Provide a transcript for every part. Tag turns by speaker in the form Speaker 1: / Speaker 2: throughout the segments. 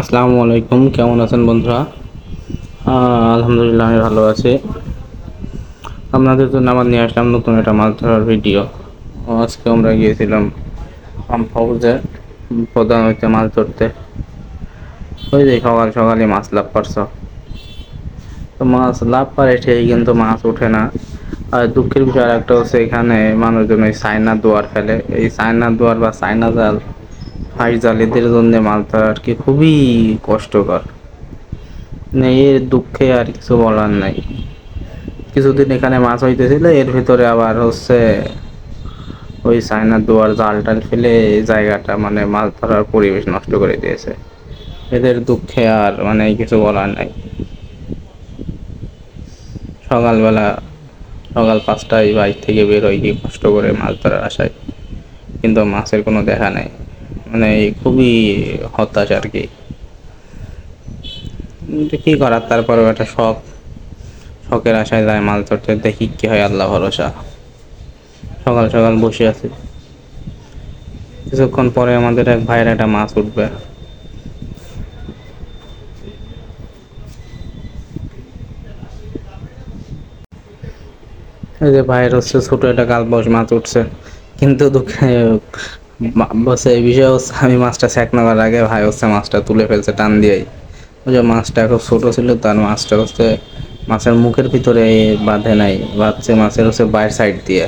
Speaker 1: আসসালামু আলাইকুম, কেমন আছেন বন্ধুরা? আলহামদুলিল্লাহ আমি ভালো আছি। আপনাদের জন্য আবার নিয়ে আসলাম নতুন একটা মাছ ধরার ভিডিও। আজকে আমরা গিয়েছিলাম পাম্প হাউসে প্রধান হইতে মাছ ধরতে। ওই যে সকাল সকালই মাছ লাভ পারছ, তো মাছ লাভ পারে ঠিকই কিন্তু মাছ ওঠে না। আর দুঃখের বিষয় আর একটা হচ্ছে, এখানে মানুষজন ওই চায়না দুয়ার ফেলে। এই চায়না দুয়ার বা চায়না জাল, ফাঁস জাল, এদের জন্য মাছ ধরা আর কি খুবই কষ্টকর। এর দুঃখে আর কিছু বলার নাই। কিছুদিন এখানে মাছ হইতেছিল, এর ভিতরে আবার হচ্ছে ওই চায়না দুয়ার জাল টাল ফেলে এই জায়গাটা মানে মাছ ধরার পরিবেশ নষ্ট করে দিয়েছে। এদের দুঃখে আর মানে কিছু বলার নাই। সকালবেলা সকাল 5টায় বাইর থেকে বের হই গিয়ে কষ্ট করে মাছ ধরার আশায়, কিন্তু মাছের কোনো দেখা নাই। মানে খুবই হতাশ আর কি। কিন্তু কি করার, তারপরেও একটা শখের আশায় যায় মাছ ধরতে, দেখি কি হয়, আল্লাহ ভরসা। সকাল সকাল বসে আছি, কিছুক্ষণ পরে আমাদের এক ভাইয়ের একটা মাছ উঠবে। এই যে ভাইয়ের হচ্ছে ছোট একটা কালবাউস মাছ উঠছে, কিন্তু দুঃখে বসে এই বিষয় হচ্ছে, আমি মাছটা করার আগে ভাই হচ্ছে মাছটা তুলে ফেলছে টান দিয়েই। ওই যে মাছটা খুব ছোট ছিল, তার মাছটা হচ্ছে মাছের মুখের ভিতরে বাঁধে নাই, বাঁধছে মাছের হচ্ছে বাইরের সাইড দিয়ে।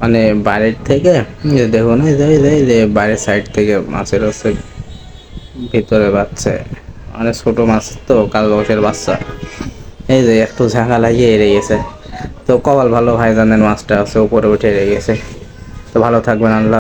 Speaker 1: মানে বাইরের থেকে, যে দেখুন এই যে বাইরের সাইড থেকে মাছের হচ্ছে ভিতরে বাঁধছে। মানে ছোট মাছ তো, কালবাউসের বাচ্চা। এই যে একটু ঝাঁকা লাগিয়ে এড়ে গেছে। তো কপাল ভালো, ভাই জানেন মাছটা হচ্ছে উপরে উঠে গেছে। তো ভালো থাকবেন, আল্লাহ।